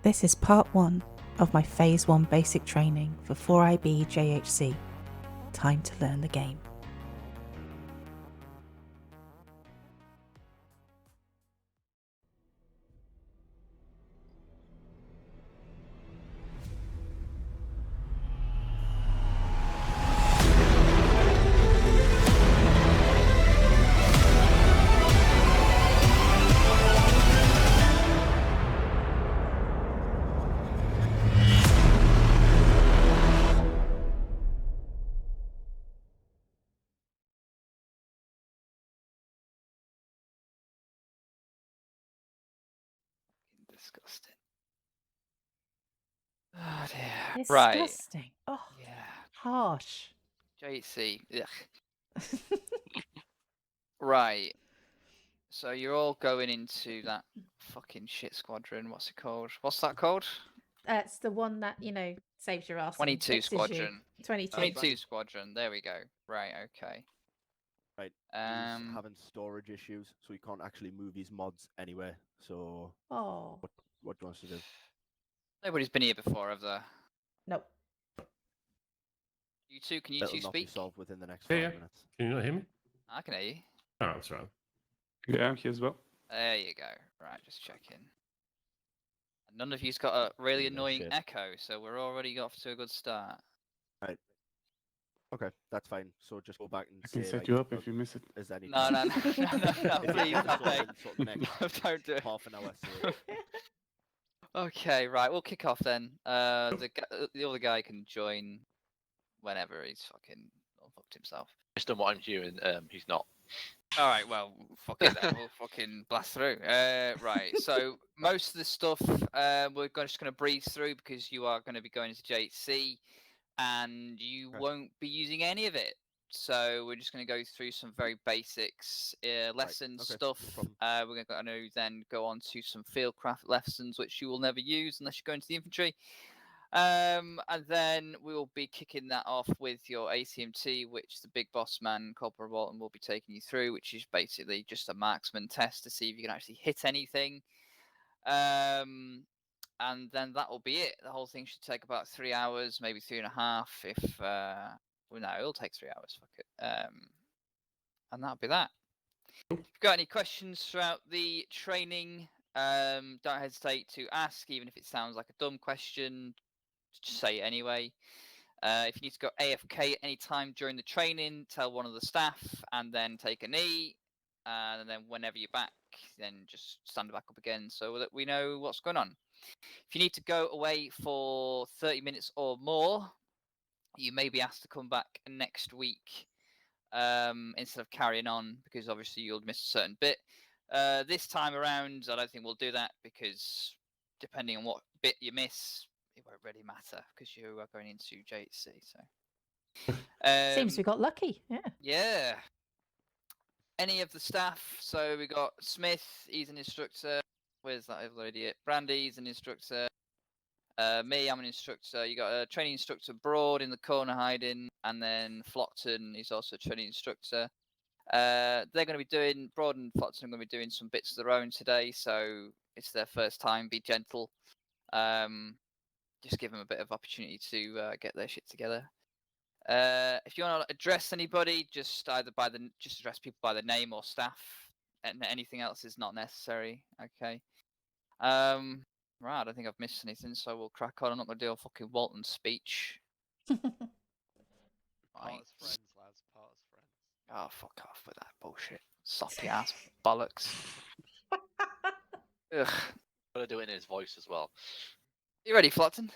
This is part 1 of my Phase 1 basic training for 4IB JHC. Time to learn the game. Disgusting. Oh dear. Disgusting. Right. Oh, Yeah. harsh. JHC. Ugh. Right. So you're all going into that fucking shit squadron. What's it called? What's that called? It's the one that, saves your ass 22 and fixes squadron. you. 22. 22 squadron. There we go. Right. Okay. Right. He's having storage issues, so he can't actually move his mods anywhere. So Oh. what do you want us to do? Nobody's been here before, have there? Nope. You two, can you That'll two not be speak? solved within the next 5 minutes. Can you not hear me? I can hear you. Oh, that's right. Yeah, I'm here as well. There you go. Right, just checking. None of you's got a really There you go, annoying shit. echo, so we're already off to a good start. Okay, that's fine. So just go back and I can say, set like, you up if you miss it. is any No, no, no, no, no, no, If you please, can no, sort it in sort of the next don't do it. half an hour. So Okay, right, we'll kick off then. The other guy can join whenever he's fucking fucked himself. Based on what I'm hearing, he's not. All right, well, fuck it then. We'll fucking blast through. Right, so most of the stuff we're just going to breeze through because you are going to be going to JHC and you Okay. won't be using any of it. So we're just going to go through some very basics lesson okay, stuff. no problem. We're going to then go on to some fieldcraft lessons, which you will never use unless you go into the infantry. And then we will be kicking that off with your ACMT, which the big boss man, Corporal Walton, will be taking you through, which is basically just a marksman test to see if you can actually hit anything. And then that will be it. The whole thing should take about 3 hours, maybe 3.5. If well, no, it'll take 3 hours. Fuck it. And that'll be that. If you've got any questions throughout the training, don't hesitate to ask, even if it sounds like a dumb question. Just say it anyway. If you need to go AFK at any time during the training, tell one of the staff and then take a knee. And then whenever you're back, then just stand back up again so that we know what's going on. If you need to go away for 30 minutes or more, you may be asked to come back next week instead of carrying on, because obviously you'll miss a certain bit. This time around, I don't think we'll do that because depending on what bit you miss, it won't really matter because you are going into JHC. So Seems we got lucky. Yeah. Yeah. Any of the staff? So we got Smith. He's an instructor. Where's that other idiot? Brandy's an instructor. Me, I'm an instructor. You got a training instructor, Broad, in the corner hiding, and then Flockton is also a training instructor. They're going to be doing, Broad and Flockton are going to be doing some bits of their own today, so it's their first time. Be gentle. Just give them a bit of opportunity to get their shit together. If you want to address anybody, just address people by the name or staff, and anything else is not necessary. Okay. Right, I don't think I've missed anything, so we'll crack on. I'm not going to do a fucking Walton speech. Part as friends, lads. Part as friends. Oh, fuck off with that bullshit. Soppy ass bollocks. Ugh. Gotta do it in his voice as well. You ready, Flockton?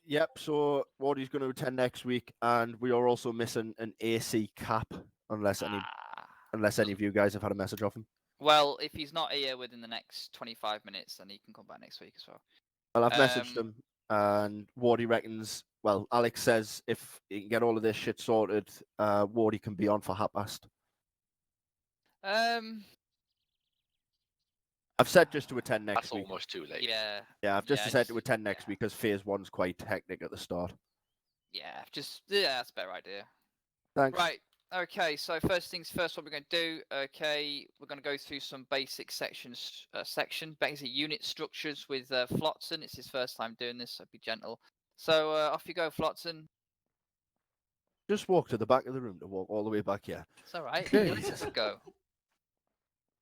Yep. So Wardy's going to attend next week, and we are also missing an AC cap, unless any of you guys have had a message off him. Well, if he's not here within the next 25 minutes, then he can come back next week as well. Well, I've messaged him, and Wardy reckons. Well, Alex says if he can get all of this shit sorted, Wardy can be on for 1:30. I've said just to attend next That's week. almost too late. Yeah. Yeah, I've just said to attend next week because Phase 1's quite hectic at the start. Yeah, that's a better idea. Thanks. Right, Okay, so first things first, what we're going to do, okay, we're going to go through some basic sections, basic unit structures with Flotsam. It's his first time doing this, so be gentle. So off you go, Flotsam. Just walk to the back of the room to walk all the way back here. It's all right. Jesus. Let's go.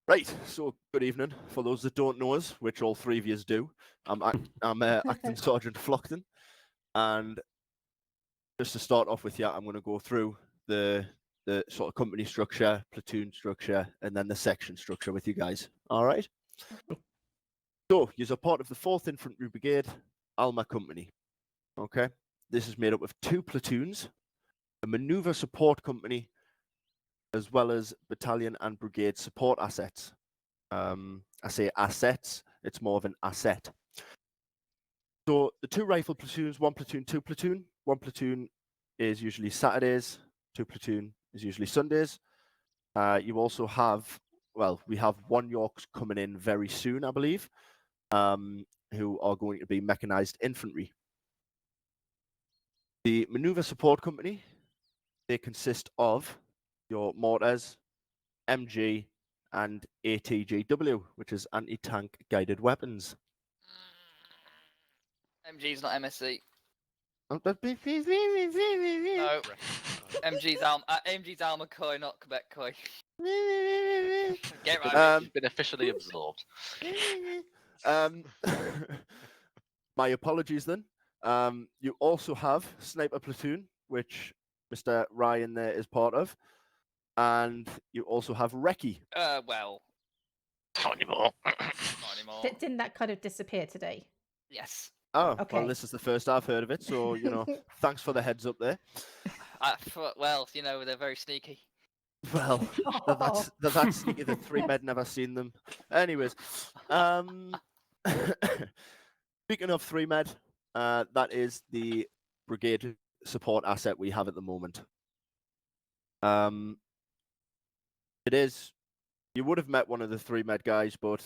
Right, so good evening. For those that don't know us, which all three of you do, I'm Acting Sergeant Flockton, and just to start off with you, I'm going to go through the sort of company structure, platoon structure, and then the section structure with you guys. All right. So you're part of the 4th Infantry Brigade, ARMA company. Okay. This is made up of 2 platoons, a manoeuvre support company, as well as battalion and brigade support assets. I say assets, it's more of an asset. So the 2 rifle platoons, 1 platoon, 2 platoon. 1 platoon is usually Saturdays, 2 platoon is usually Sundays. You also have, well, we have 1 Yorks coming in very soon, I believe, who are going to be mechanized infantry. The manoeuvre support company, they consist of your mortars, MG, and ATGW, which is anti-tank guided weapons. MG's not MSC. No. No. MG's Arma Koi, not Quebec Koi. Get right. It's been officially absorbed. My apologies then. You also have Sniper Platoon, which Mr. Ryan there is part of. And you also have Recce. Well. Not anymore. Not anymore. Didn't that kind of disappear today? Yes. Oh, Okay. well, this is the first I've heard of it. So, you know, thanks for the heads up there. Well, you know, they're very sneaky. Well, they're that sneaky that 3 med never seen them. Anyways, speaking of 3 med, that is the brigade support asset we have at the moment. It is. You would have met one of the 3 med guys, but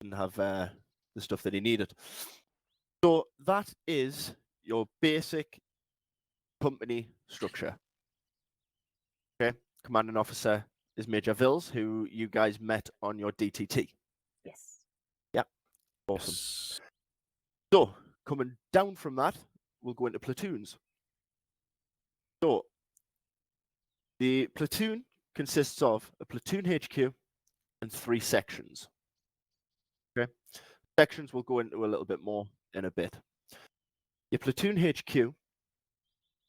didn't have the stuff that he needed. So that is your basic company structure. Okay, commanding officer is Major Vils, who you guys met on your DTT. Yes. Yep, awesome. So coming down from that, we'll go into platoons. So the platoon consists of a platoon HQ and 3 sections. Okay, sections we'll go into a little bit more in a bit. Your platoon HQ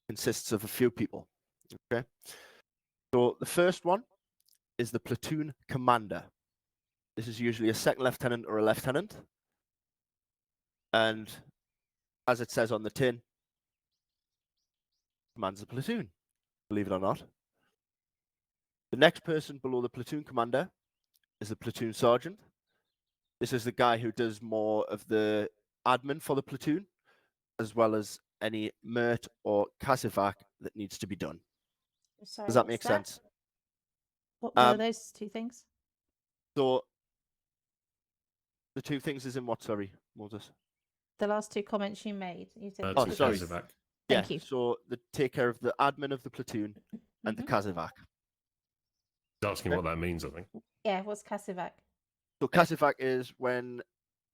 consists of a few people. Okay, so the first one is the platoon commander. This is usually a 2nd lieutenant or a lieutenant, and as it says on the tin, commands the platoon, believe it or not. The next person below the platoon commander is the platoon sergeant. This is the guy who does more of the admin for the platoon, as well as any MERT or CASEVAC that needs to be done. Sorry, Does that what's make sense? What were those 2 things? So the 2 things is in what, sorry, Moses? The last 2 comments you made. You said Oh, two sorry. things. Yeah, Thank you. so they take care of the admin of the platoon and the CASEVAC. He's asking what that means, I think. Yeah, what's CASEVAC? So CASEVAC is when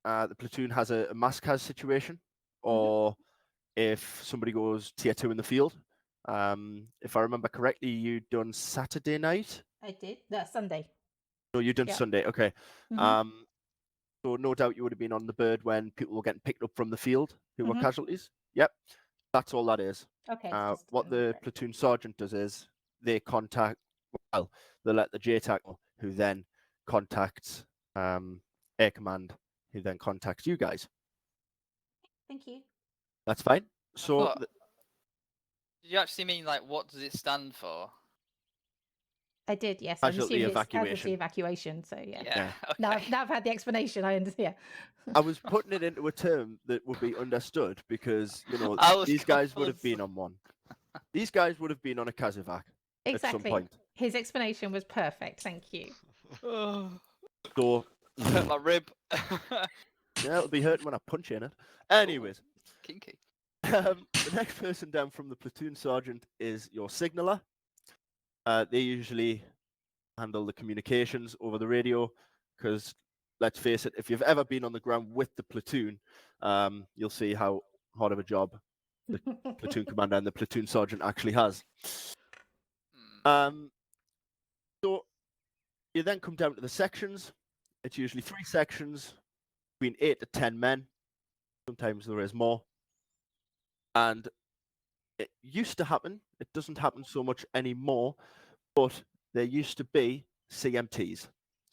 the platoon has a mass CAS situation, or if somebody goes tier 2 in the field. If I remember correctly, you done Saturday night? I did. No, Sunday. No, you done Yep. Sunday. Okay. Mhm. So no doubt you would have been on the bird when people were getting picked up from the field who were Mhm. casualties. Yep. That's all that is. Okay. it's just What the correct. platoon sergeant does is they contact, well, they let the JTAC know, who then contacts Air Command, who then contacts you guys. Thank you. That's fine. So But did you actually mean, like, what does it stand for? I did, yes. I'm Casualty assuming it's evacuation. casualty evacuation. So yeah. Yeah. Okay. Now I've had the explanation. I understand. I was putting it into a term that would be understood because, you know, I was these guys would have confident. been on one. These guys would have been on a CASEVAC at some Exactly. point. His explanation was perfect. Thank you. Oh, So, hurt my rib. yeah, it'll be hurting when I punch you in it. Anyways, Kinky. the next person down from the platoon sergeant is your signaller. They usually handle the communications over the radio, because let's face it, if you've ever been on the ground with the platoon, you'll see how hard of a job the platoon commander and the platoon sergeant actually has. Mm. So you then come down to the sections. It's usually 3 sections, between 8 to 10 men. Sometimes there is more. And it used to happen. It doesn't happen so much anymore, but there used to be CMTs. So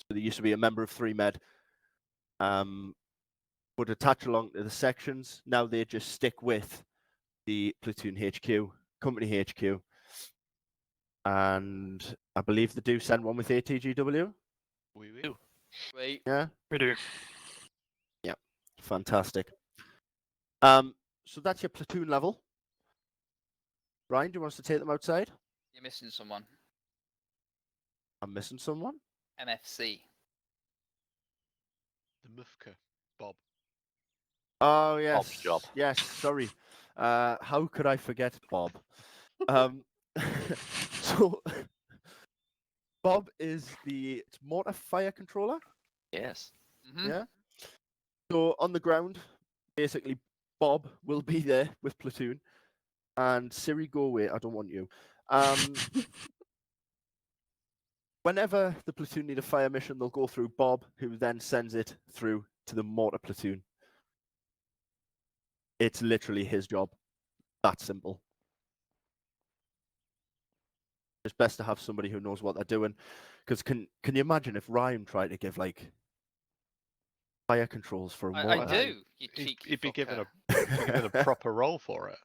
there used to be a member of 3 Med would attach along to the sections. Now they just stick with the platoon HQ, company HQ. And I believe they do send one with ATGW. We do. Wait. Yeah, We do. fantastic. So that's your platoon level. Ryan, do you want us to take them outside? You're missing someone. I'm missing someone. MFC. The Mufka, Bob. Oh yes, Bob's job. yes. Sorry. How could I forget Bob? So Bob is the mortar fire controller. Yes. Mm-hmm. Yeah. So on the ground, basically, Bob will be there with platoon, and Siri, go away. I don't want you. Whenever the platoon need a fire mission, they'll go through Bob, who then sends it through to the mortar platoon. It's literally his job. That simple. It's best to have somebody who knows what they're doing. Because can you imagine if Ryan tried to give like fire controls for a I mortar? do. You He'd cheeky be fucker. given a proper role for it.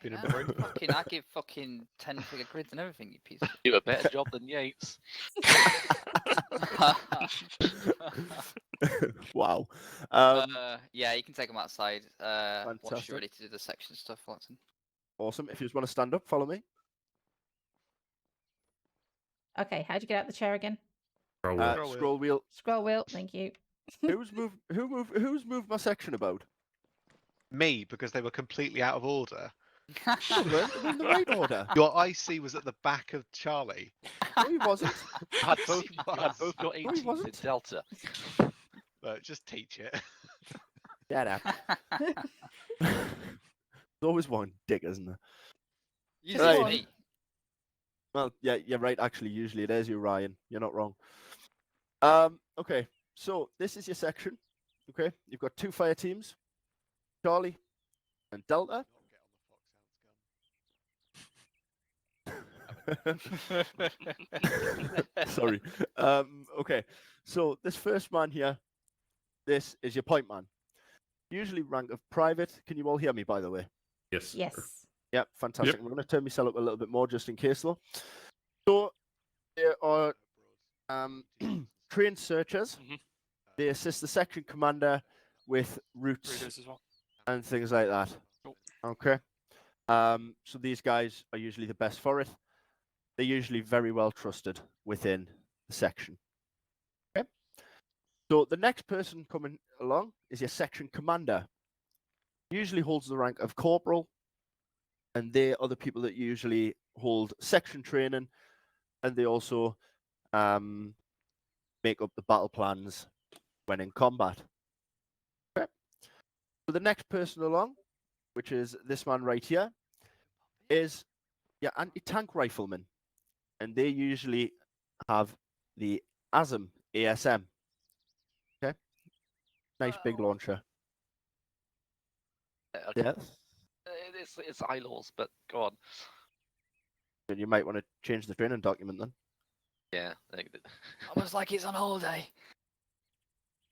Been a Yeah, brute. I give fucking 10-figure grids and everything, you piece of Do a better job than Yates. Wow. yeah, you can take them outside. Once Fantastic. you're ready to do the section stuff, Watson. Awesome. If you just want to stand up, follow me. Okay, how'd you get out the chair again? Roll well. Scroll wheel. Scroll wheel. Scroll wheel, thank you. Who's moved my section about? Me, because they were completely out of order. They're in the right order. Your IC was at the back of Charlie. No, he wasn't. You had both, Yes, you had both your No, he 18s in wasn't. Delta. Just teach it. Shut up. There's always one dick, isn't there? You Right. see me. Well, yeah, you're right. Actually, usually it is you, Ryan. You're not wrong. Okay, so this is your section. Okay, you've got 2 fire teams, Charlie and Delta. Sorry. Okay, so this first man here, this is your point man. Usually rank of private. Can you all hear me, by the way? Yes. Yes. Yeah, fantastic. I'm going to turn myself up a little bit more just in case, though. So there are trained searchers. Mhm. They assist the section commander with routes Readers as well. and things like that. Cool. Okay. So these guys are usually the best for it. They're usually very well trusted within the section. Okay. So the next person coming along is your section commander. Usually holds the rank of corporal, and they are the people that usually hold section training, and they also make up the battle plans when in combat. Okay. So the next person along, which is this man right here, is your anti-tank rifleman, and they usually have the ASM ASM. Okay, nice big launcher. Okay. Yes, It's ILAWs, but go on. and you might want to change the training document then. Yeah. Almost like it's on holiday.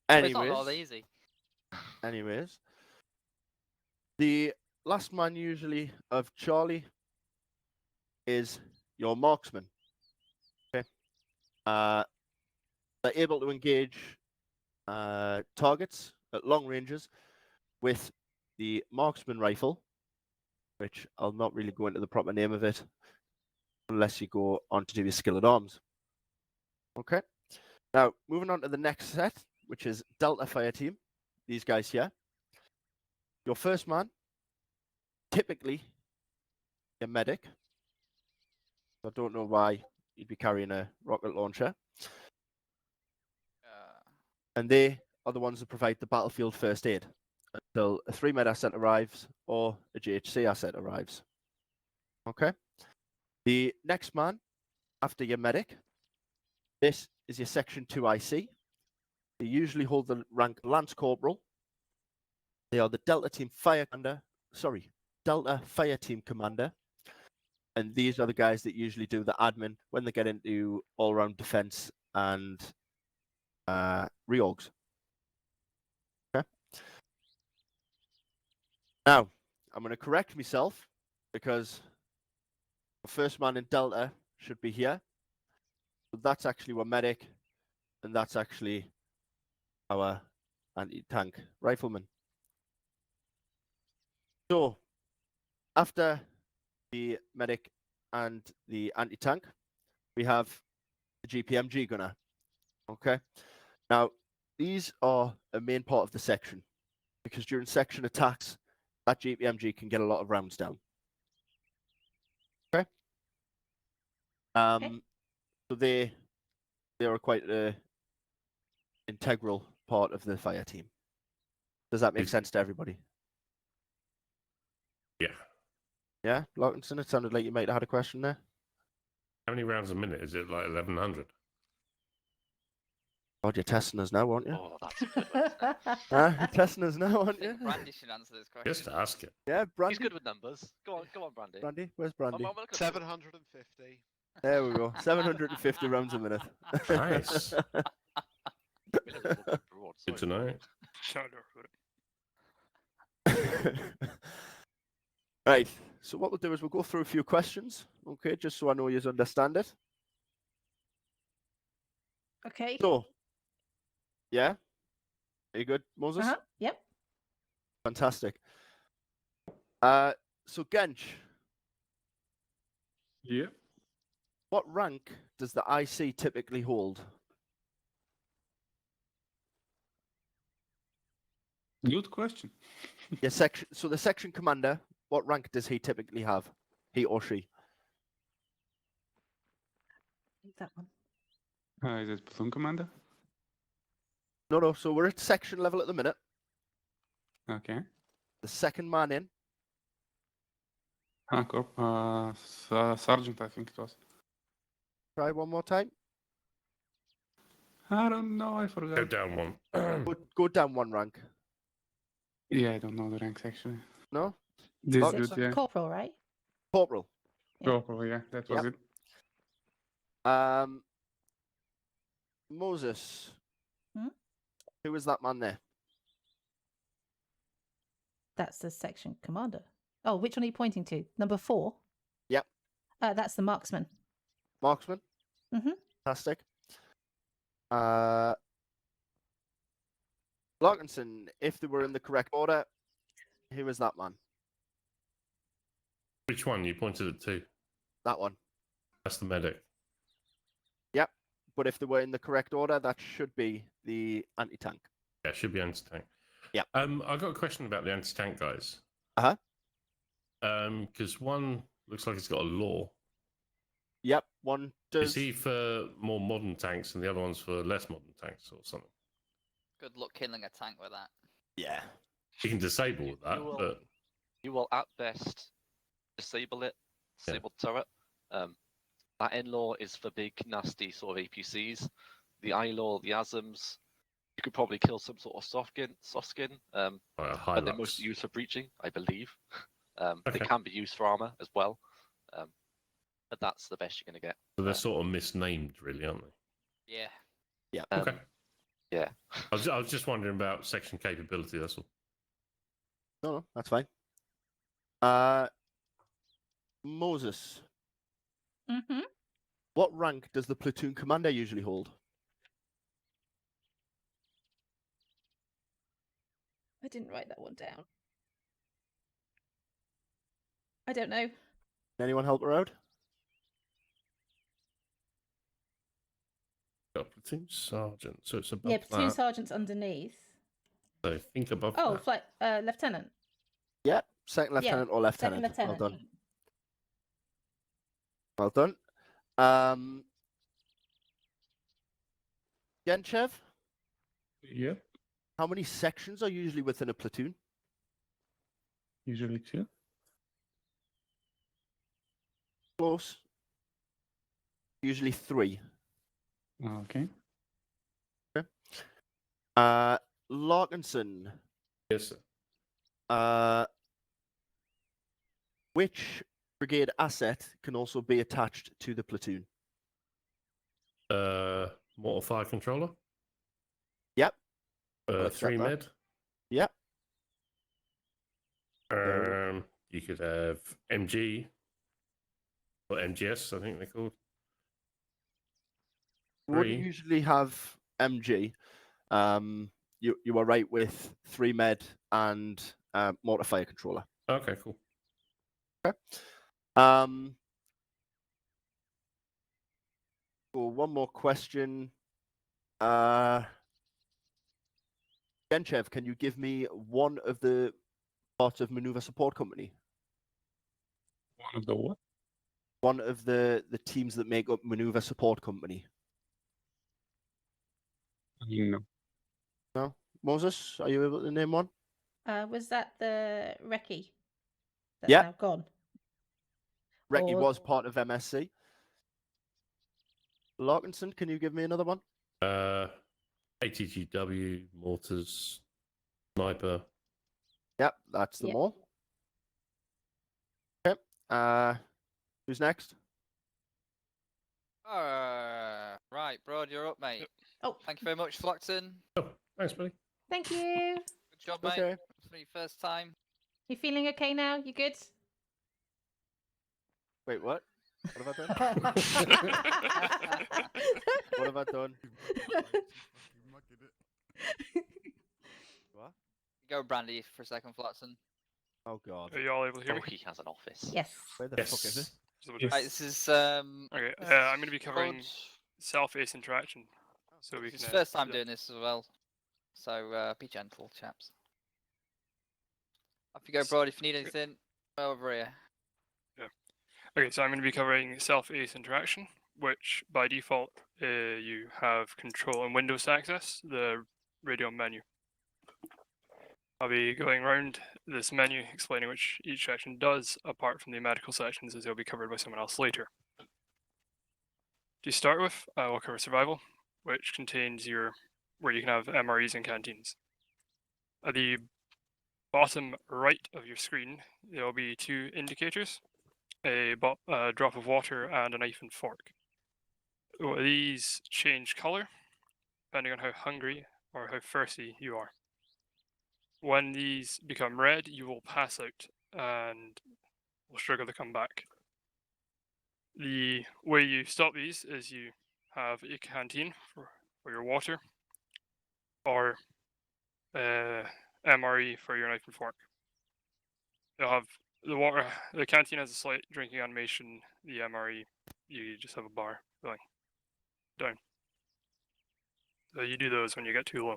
But it's not on holiday, Anyways, is he? anyways, the last man usually of Charlie is your marksman. Okay, they're able to engage targets at long ranges with the marksman rifle, which I'll not really go into the proper name of it unless you go on to do your skill at arms. Okay. Now, moving on to the next set, which is Delta Fire Team. These guys here. Your first man, typically your medic. I don't know why you'd be carrying a rocket launcher. Uh, And they are the ones that provide the battlefield first aid until a 3 MED asset arrives or a JHC asset arrives. Okay. The next man after your medic, this is your Section 2 IC. They usually hold the rank Lance Corporal. They are the Delta Fire Team Commander. And these are the guys that usually do the admin when they get into all-round defense and reorgs. Okay. Now, I'm going to correct myself because the first man in Delta should be here. But that's actually our medic, and that's actually our anti-tank rifleman. So, after the medic and the anti-tank, we have the GPMG gunner. Okay. Now, these are a main part of the section because during section attacks, that GPMG can get a lot of rounds down. Okay. So they are quite an integral part of the fire team. Does that make sense to everybody? Yeah. Yeah, Larkinson, it sounded like you might have had a question there. How many rounds a minute? Is it like 1100? God, you're testing us now, aren't you? Oh, that's a good one. You're testing us now, I aren't you? think Brandy should answer this question. Just ask it. Yeah, Brandy. He's good with numbers. Go on, Brandy. Brandy, where's Brandy? I'm looking for it. 750. There we go. 750 rounds a minute. Nice. We live in a big broad, Good to sorry. know. Right. So what we'll do is we'll go through a few questions, okay, just so I know you understand it. Okay. So, yeah, are you good, Moses? Yep. Fantastic. So Gench, Yeah. what rank does the IC typically hold? Good question. Your section. So the section commander, what rank does he typically have? He or she? That one. Is it platoon commander? No. So we're at section level at the minute. Okay. The second man in. Sergeant, I think it was. Try one more time. I don't know. I forgot. Go down one. Go down one rank. Yeah, I don't know the ranks actually. No. This Oh, good, yeah. Corporal, right? Corporal. Yeah. Corporal, yeah, that was Yep. it. Moses. Hmm? Who was that man there? That's the section commander. Oh, which one are you pointing to? Number 4? Yep. That's the marksman. Marksman. Mhm. Fantastic. Larkinson, if they were in the correct order, who was that man? Which one? You pointed at two. That one. That's the medic. Yep. But if they were in the correct order, that should be the anti-tank. Yeah, it should be anti-tank. Yeah. I got a question about the anti-tank guys. Uh-huh. Because one looks like it's got a law. Yep. One does. Is he for more modern tanks and the other one's for less modern tanks or something? Good luck killing a tank with that. Yeah. You can disable You that, will- but You will at best disable it, disable turret. That in-law is for big, nasty sort of APCs. The I-law, the ASMs, you could probably kill some sort of soft skin, high but they're lux. mostly used for breaching, I believe. They Okay. can be used for armor as well, but that's the best you're going to get. So they're sort of misnamed, really, aren't they? Yeah. Yeah. Okay. Yeah. I was just wondering about section capability, that's all. No, that's fine. Moses, Mhm. what rank does the platoon commander usually hold? I didn't write that one down. I don't know. Can anyone help her out? Got platoon sergeant, so it's above Yeah, platoon that. sergeant's underneath. So think above Oh, that. flight lieutenant. Yeah, second lieutenant or lieutenant. Second lieutenant. Well done. Well done. Genchev, Yep. how many sections are usually within a platoon? Usually 2. Close. Usually 3. Okay. Larkinson, Yes, sir. which brigade asset can also be attached to the platoon? Mortar fire controller. Yep. I'll accept 3 that. med. Yep. Fair You could have MG or MGS, I think they're called. Wouldn't 3. usually have MG. You are right with 3 med and mortar fire controller. Okay, cool. Cool. One more question. Genchev, can you give me one of the parts of Maneuver Support Company? One of the what? One of the teams that make up Maneuver Support Company. No. No? Moses, are you able to name one? Was that the recce? That's Yeah. now gone. Recce Or- was part of MSC. Larkinson, can you give me another one? ATGW, mortars, sniper. Yep, that's them Yep. all. Okay. Who's next? Right, Broad, you're up, mate. Oh, Thank you very much, Flockton. Oh, thanks, buddy. thank you. Good job, mate. Okay. For your first time. You feeling okay now? You good? Wait, what? What have I done? What have I done? What? Go Brandy for a second, Flockton. Oh god. Are you all able to hear Oh, me? he has an office. Yes. Where the Yes. fuck is it? Just double Yes. check. Right, this is Okay, this I'm is going to be covering Broad. self-ace interaction, so we It's can. his first time yeah. doing this as well, so be gentle, chaps. Off you go, Broad. If you need anything, over here. Okay, so I'm going to be covering self-ace interaction, which by default you have control and Windows to access the radio menu. I'll be going around this menu explaining which each section does, apart from the medical sections, as they'll be covered by someone else later. To start with, I will cover survival, which contains where you can have MREs and canteens. At the bottom right of your screen, there will be 2 indicators, a drop of water and a knife and fork. These change color depending on how hungry or how thirsty you are. When these become red, you will pass out and will struggle to come back. The way you stop these is you have a canteen for your water, or MRE for your knife and fork. You'll have the canteen has a slight drinking animation, the MRE, you just have a bar going down. So you do those when you get too low.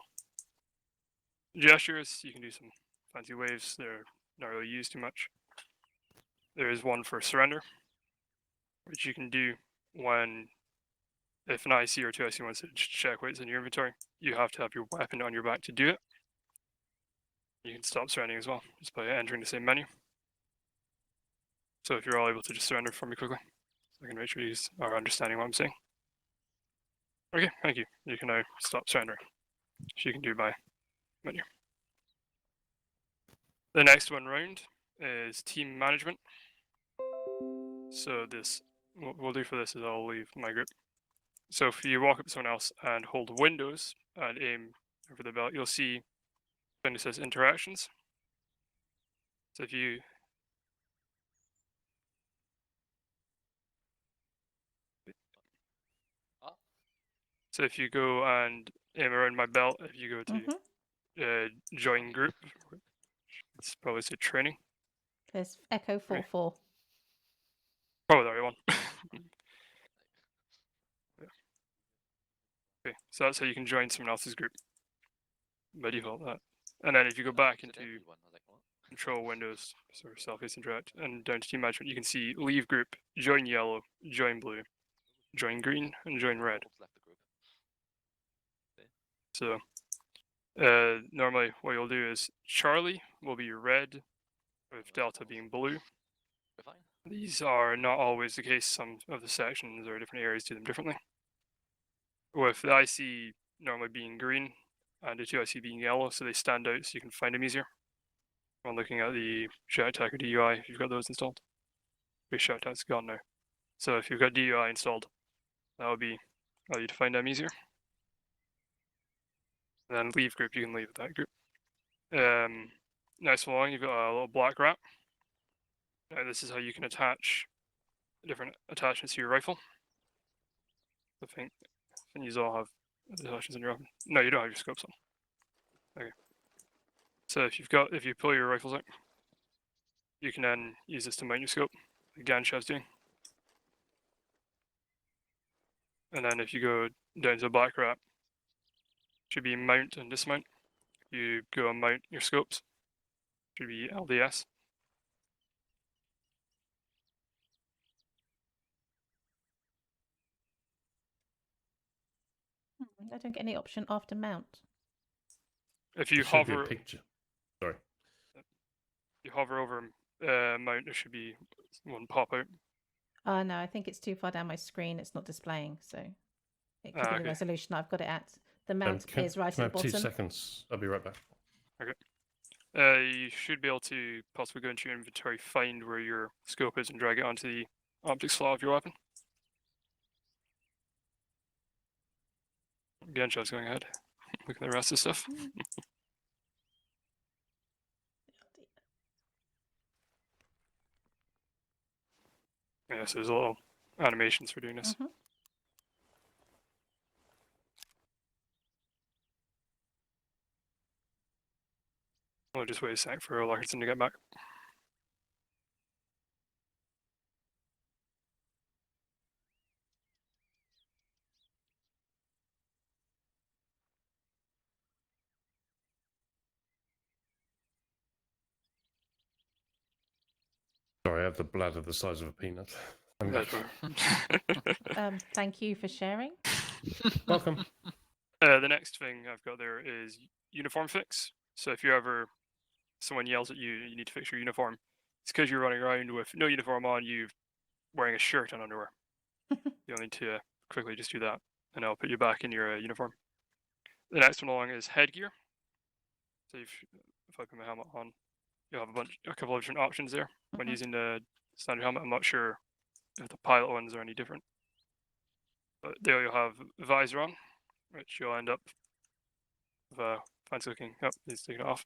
Gestures, you can do some fancy waves, they're not really used too much. There is one for surrender, which you can do if an IC or 2IC wants to check what's in your inventory, you have to have your weapon on your back to do it. You can stop surrendering as well, just by entering the same menu. So if you're all able to just surrender for me quickly, so I can make sure you are understanding what I'm saying. Okay, thank you. You can now stop surrendering, which you can do by menu. The next one round is team management. So what we'll do for this is I'll leave my group. So if you walk up to someone else and hold Windows and aim over the belt, you'll see when it says interactions. So if you go and aim around my belt, if you go to join group, it's probably say training. There's Echo 44. Probably the right one. Yeah. Okay, so that's how you can join someone else's group by default. And then if you go back into control Windows, sort of self-ace interact, and down to team management, you can see leave group, join yellow, join blue, join green, and join red. Wolves left the group. So normally what you'll do is Charlie will be red, with Delta being blue. We're fine. These are not always the case. Some of the sections or different areas do them differently. With the IC normally being green and the 2IC being yellow, so they stand out so you can find them easier. When looking at the Shout Attack or DUI, if you've got those installed. Base Shout Attack's gone now. So if you've got DUI installed, that would be allow you to find them easier. And then leave group, you can leave that group. Next along, you've got a little black wrap. Now this is how you can attach different attachments to your rifle. I think you all have attachments in your weapon. No, you don't have your scopes on. Okay. So if you pull your rifles out, you can then use this to mount your scope, like Ganshaw's doing. And then if you go down to the black wrap, should be mount and dismount. You go and mount your scopes, should be LDS. I don't get any option after mount. If you Should be a hover, picture. Sorry. you hover over mount, there should be one pop out. Oh no, I think it's too far down my screen. It's not displaying, so it could be okay. the resolution I've got it at. The mount Can appears right I at the have 2 bottom. seconds? I'll be right back. You should be able to possibly go into your inventory, find where your scope is, and drag it onto the object slot of your weapon. Ganshaw's going ahead. Look at the rest of the stuff. Yeah, so there's little animations for doing this. Mhm. We'll just wait a sec for Larkinson to get back. Sorry, I have the bladder the size of a peanut. I'm back. Thank you for sharing. Welcome. The next thing I've got there is uniform fix. So if you're ever someone yells at you, you need to fix your uniform. It's because you're running around with no uniform on, you wearing a shirt and underwear. You'll need to quickly just do that, and I'll put you back in your uniform. The next one along is headgear. So if I put my helmet on, you'll have a couple of different options there when using the standard helmet. I'm not sure if the pilot ones are any different, but there you'll have visor on, which you'll end up with a fancy looking. Oh, he's taking it off.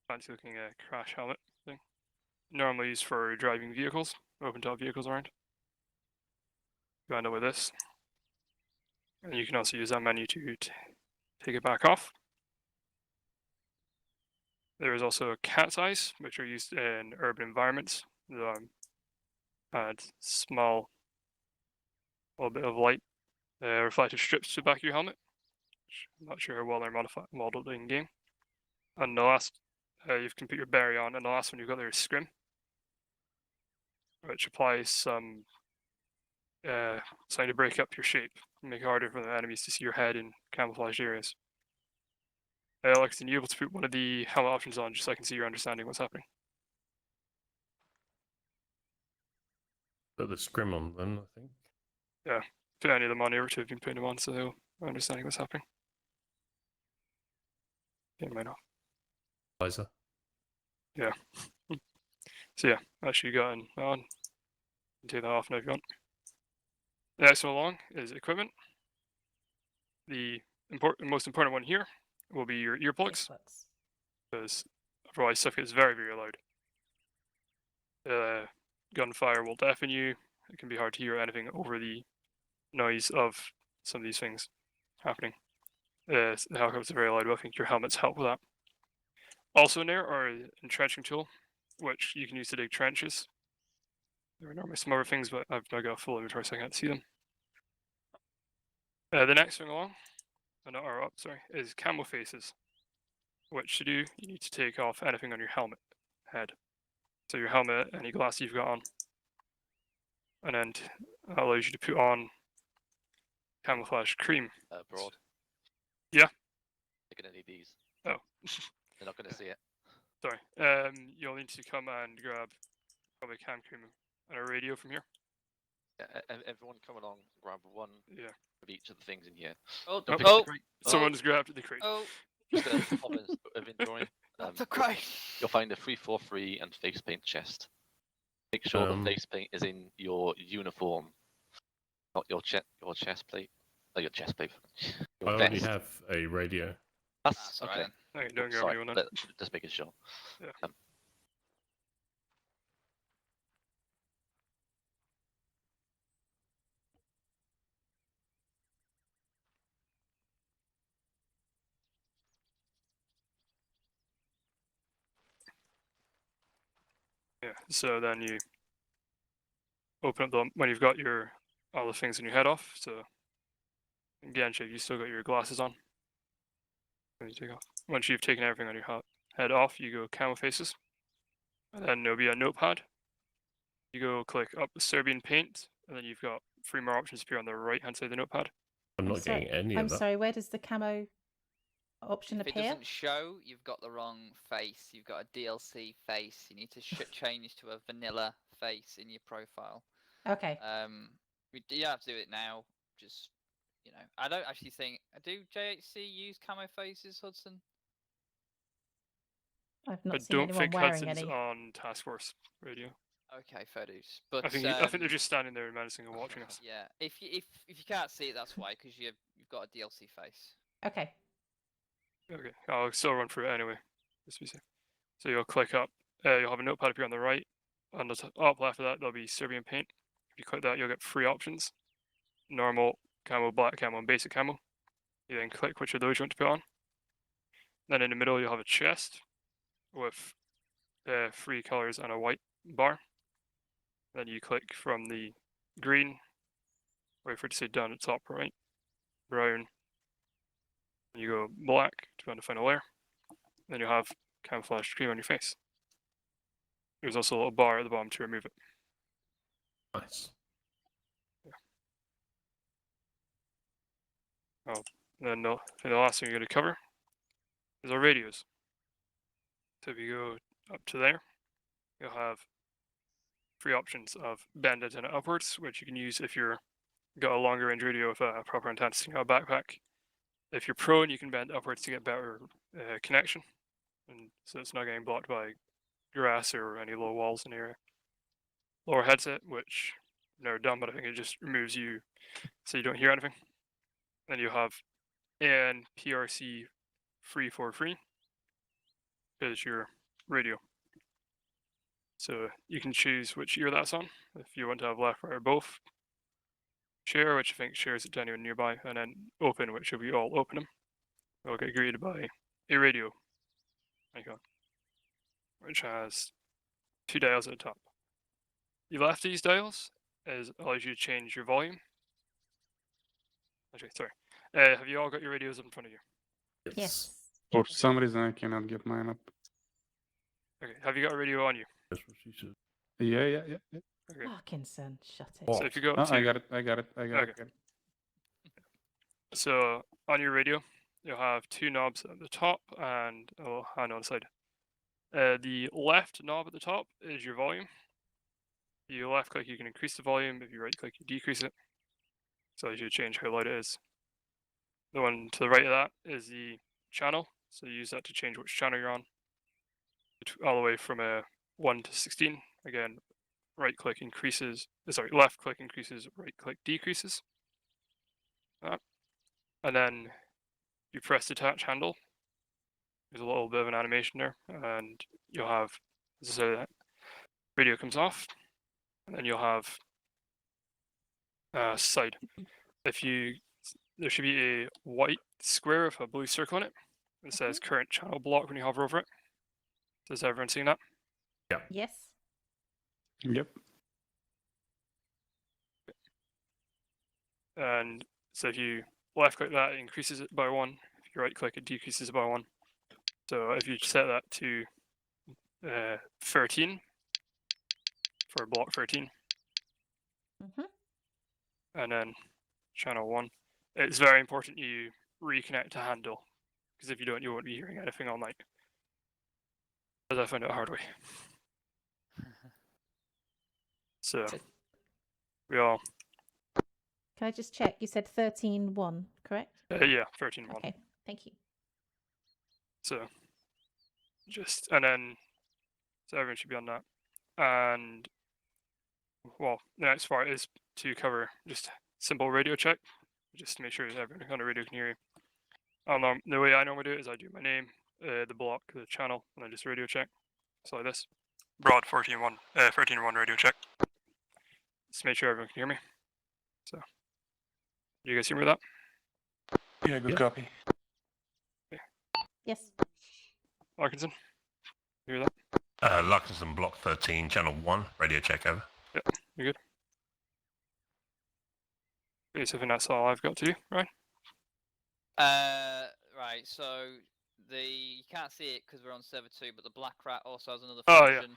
Fancy looking crash helmet thing. Normally used for driving vehicles, open top vehicles around. You end up with this, and you can also use that menu to take it back off. There is also cat's eyes, which are used in urban environments. Add small, little bit of light, reflective strips to the back of your helmet. I'm not sure how well they're modeled in game. And the last, you can put your berry on, and the last one you've got there is scrim, which applies some something to break up your shape and make it harder for the enemies to see your head in camouflaged areas. Alexton, you able to put one of the helmet options on just so I can see your understanding what's happening? Put the scrim on then, I think. Yeah, put any of them on here to have been putting them on so they'll understanding what's happening. Yeah, might not. Liza. Yeah. So yeah, actually got on. Take that off now if you want. The next one along is equipment. The most important one here will be your earplugs, because otherwise stuff gets very, very loud. Gunfire will deafen you. It can be hard to hear anything over the noise of some of these things happening. The helicopters are very loud, but I think your helmets help with that. Also in there are an entrenching tool, which you can use to dig trenches. There are normally some other things, but I've now got a full inventory, so I can't see them. The next thing along, is camo faces. Which to do, you need to take off anything on your helmet head. So your helmet, any glasses you've got on. And then That allows you to put on camouflage cream. Broad. Yeah. They're gonna need these. Oh. They're not gonna see it. Sorry. You'll need to come and grab probably cam cream and a radio from here. Yeah, everyone come along, grab one Yeah. of each of the things in here. Oh, Don't oh, pick up the oh, crate. Someone's grabbed the crate. oh, Just a pop of inventory. not the crate. You'll find a 343 and face paint chest. Make sure the face paint is in your uniform, not your chest plate. Oh, your chest plate. Your I already vest. have a radio. That's alright okay. then. Okay, don't grab Sorry, anyone then. just making sure. Yeah. Yeah, so then you open up when you've got all the things in your head off. So again, check you still got your glasses on. When you take off. Once you've taken everything on your head off, you go camo faces. And then there'll be a notepad. You go click up the Serbian paint, and then you've got 3 more options appear on the right hand side of the notepad. I'm not getting any I'm of that. sorry, where does the camo option If it appear? doesn't show, you've got the wrong face. You've got a DLC face. You need to change to a vanilla face in your profile. Okay. You don't have to do it now. Just, I don't actually think. Do JHC use camo faces, Hudson? I've not I seen don't anyone think wearing Hudson's any. on Task Force radio. Okay, fair dues. But I think they're just standing there menacing and watching us. Yeah, if you can't see it, that's why, because you've got a DLC face. Okay. Okay, I'll still run through it anyway. Just be safe. So you'll click up. You'll have a notepad appear on the right. On the top left of that, there'll be Serbian paint. If you click that, you'll get 3 options: normal, camo, black camo, and basic camo. You then click which of those you want to put on. Then in the middle, you'll have a chest with 3 colors and a white bar. Then you click from the green, wait for it to say down at the top right, brown, and you go black to go on the final layer. Then you'll have camouflage cream on your face. There's also a little bar at the bottom to remove it. Nice. Oh, then the last thing you're going to cover is our radios. So if you go up to there, you'll have 3 options of bend antenna upwards, which you can use if you're got a longer range radio with a proper antenna sticking out a backpack. If you're prone, you can bend upwards to get better connection, and so it's not getting blocked by grass or any low walls in the area. Lower headset, which I've never done, but I think it just removes you so you don't hear anything. Then you have an PRC 343 is your radio. So you can choose which ear that's on if you want to have left, right, or both. Share, which I think shares it to anyone nearby, and then open, which if we all open them, will get greeted by a radio icon, which has 2 dials at the top. You left these dials allows you to change your volume. Actually, sorry. Have you all got your radios up in front of you? Yes. For some reason, I cannot get mine up. Okay. Have you got a radio on you? That's what she said. Yeah. Okay. Parkinson, shut it. Oh. So if you go Oh, up to, I got it. Okay. So on your radio, you'll have 2 knobs at the top and a hand on the side. The left knob at the top is your volume. You left click, you can increase the volume. If you right click, you decrease it. So you change how loud it is. The one to the right of that is the channel. So you use that to change which channel you're on. All the way from 1 to 16. Again, right click increases. Left click increases. Right click decreases. And then you press the touch handle. There's a little bit of an animation there, and you'll have, so that radio comes off, and then you'll have side. There should be a white square with a blue circle in it. It says current channel block when you hover over it. Does everyone see that? Yes. Yep. And so if you left click that, it increases it by 1. If you right click, it decreases it by 1. So if you set that to 13 for block 13, and then channel 1. It's very important you reconnect to handle, because if you don't, you won't be hearing anything all night. As I found out hard way. So we all Can I just check? You said 13.1, correct? yeah, 13.1. Okay, thank you. So and then so everyone should be on that. And well, the next part is to cover just simple radio check, just to make sure everyone on the radio can hear you. The way I normally do it is I do my name, the block, the channel, and then just radio check. So like this. Broad 13.1 radio check. Just make sure everyone can hear me. So, do you guys hear me with that? Yeah, good copy. Yes. Larkinson, you hear that? Larkinson, block 13, channel 1, radio check over. Yeah, you good? Okay, so I think that's all I've got to do, right? Right. So you can't see it because we're on server 2, but the black rat also has another Oh, yeah. function.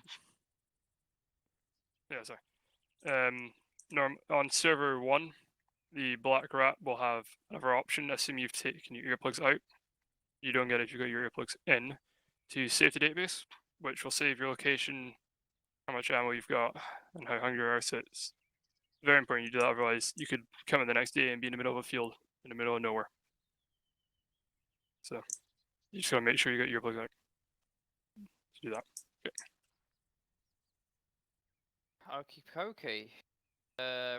Yeah, sorry. On server 1, the black rat will have another option. Assume you've taken your earplugs out. You don't get it if you've got your earplugs in. To save the database, which will save your location, how much ammo you've got, and how hungry you are. So it's very important you do that. Otherwise, you could come in the next day and be in the middle of a field, in the middle of nowhere. So you just gotta make sure you got your earplugs out to do that. Okie dokie.